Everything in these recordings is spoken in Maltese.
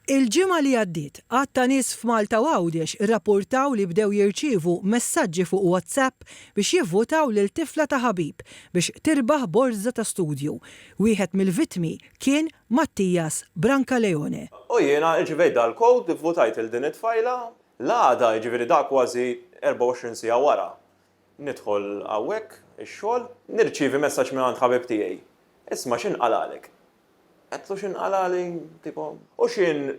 Il-ġimgħa li għaddiet għatta nies f'Malta u Għawdex irrapportaw li bdew jirċievu messaġġi fuq WhatsApp biex jivvotaw lil tifla ta' ħabib biex tirbaħ borża ta' studju. Wieħed mill-vittmi kien Mattias Brancaleone. U jiena ġivej dal-kod votajt il-din it-tfajla, l-għada ġiviri da kważi 24 sija wara. Nidħol hawnhekk ix-xogħol, nirċievi messaġġ minn għand ħabib tiegħi. Isma' x'inqalalek? Għetlu x'inqalali, tipo, u x'in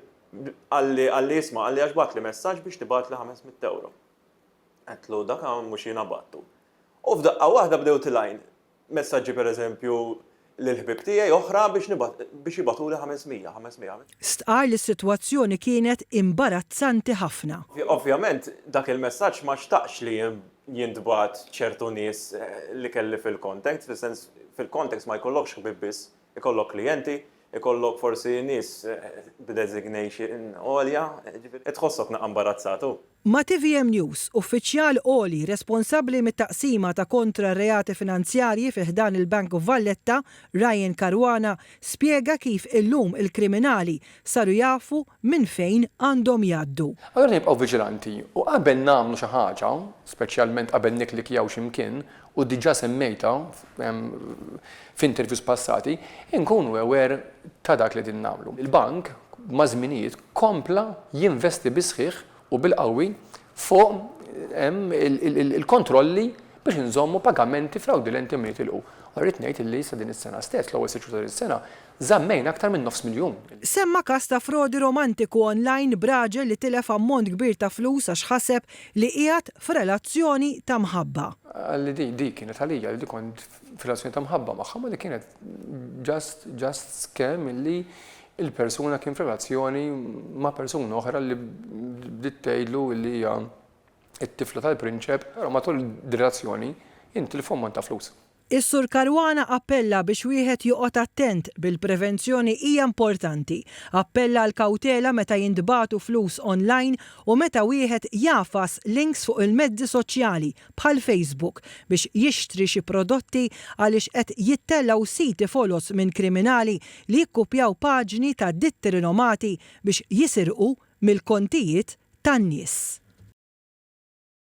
għalli isma' għalli għaxbat li messaġġ biex tibat li 500 euro. Għetlu dak mhux jiena battu. U f'daqqa waħda bdew tilajn messaġġi pereżempju lill-ħbib tiegħi oħra biex jibatu li 500. Stqar li s-sitwazzjoni kienet imbarazzanti ħafna. Ovvjament dak il-messaġġ ma xtaqx li jintbagħat ċertu nies li kelli fil-kontekst, fis-sens fil-kontekst ma jkollokx ħbib biss, ikollok klijenti, ikollok forsi nies b'designation għolja, tħossok naqqa imbarazzatu. Ma' TVM News, uffiċjal għoli responsabbli mit-taqsima ta' kontra reati finanzjarji fi ħdan il-Bank of Valletta, Ryan Caruana, spjega kif illum il-kriminali saru jafu minn fejn għandhom jgħaddu. Allora nibqgħu viġilanti u qabel nagħmlu xi ħaġa, speċjalment qabel niklikjaw x'imkien, u diġà semmejta f'interviews passati, nkunu aware ta' dak li din nagħmlu. Il-bank ma' żminijiet kompla jinvesti bisħiħ u bil-qawwi fuq il-kontrolli biex nżommu pagamenti fraudulenti min jitilqu. Rrid ngħid illi sa din is-sena stess, l-ewwel sitt xhur is-sena, żammejna aktar minn $500,000. Semma każ ta' frodi romantiku online b'raġel li tilef ammont kbir ta' flus għax ħaseb li qiegħed f'relazzjoni ta' mħabba. Għalli di kienet għalija li kont f'relazzjoni ta' mħabba magħha, ma li kienet just scam illi il-persuna kien f'relazzjoni ma' persuna oħra li bdiet tgħidlu li hija t-tifla tal-prinċep, però matul id-relazzjoni jintilfu ammont ta' flus. Is-Sur Caruana appella biex wieħed joqgħod attent bil-prevenzjoni hija importanti. Appella l kawtela meta jintbagħtu flus online u meta wieħed jafas links fuq il-mezzi soċjali bħal Facebook biex jixtri xi prodotti għaliex qed jittellaw siti folos minn kriminali li jikkupjaw paġni ta' ditti rinomati biex jisirqu mill-kontijiet tan-nies.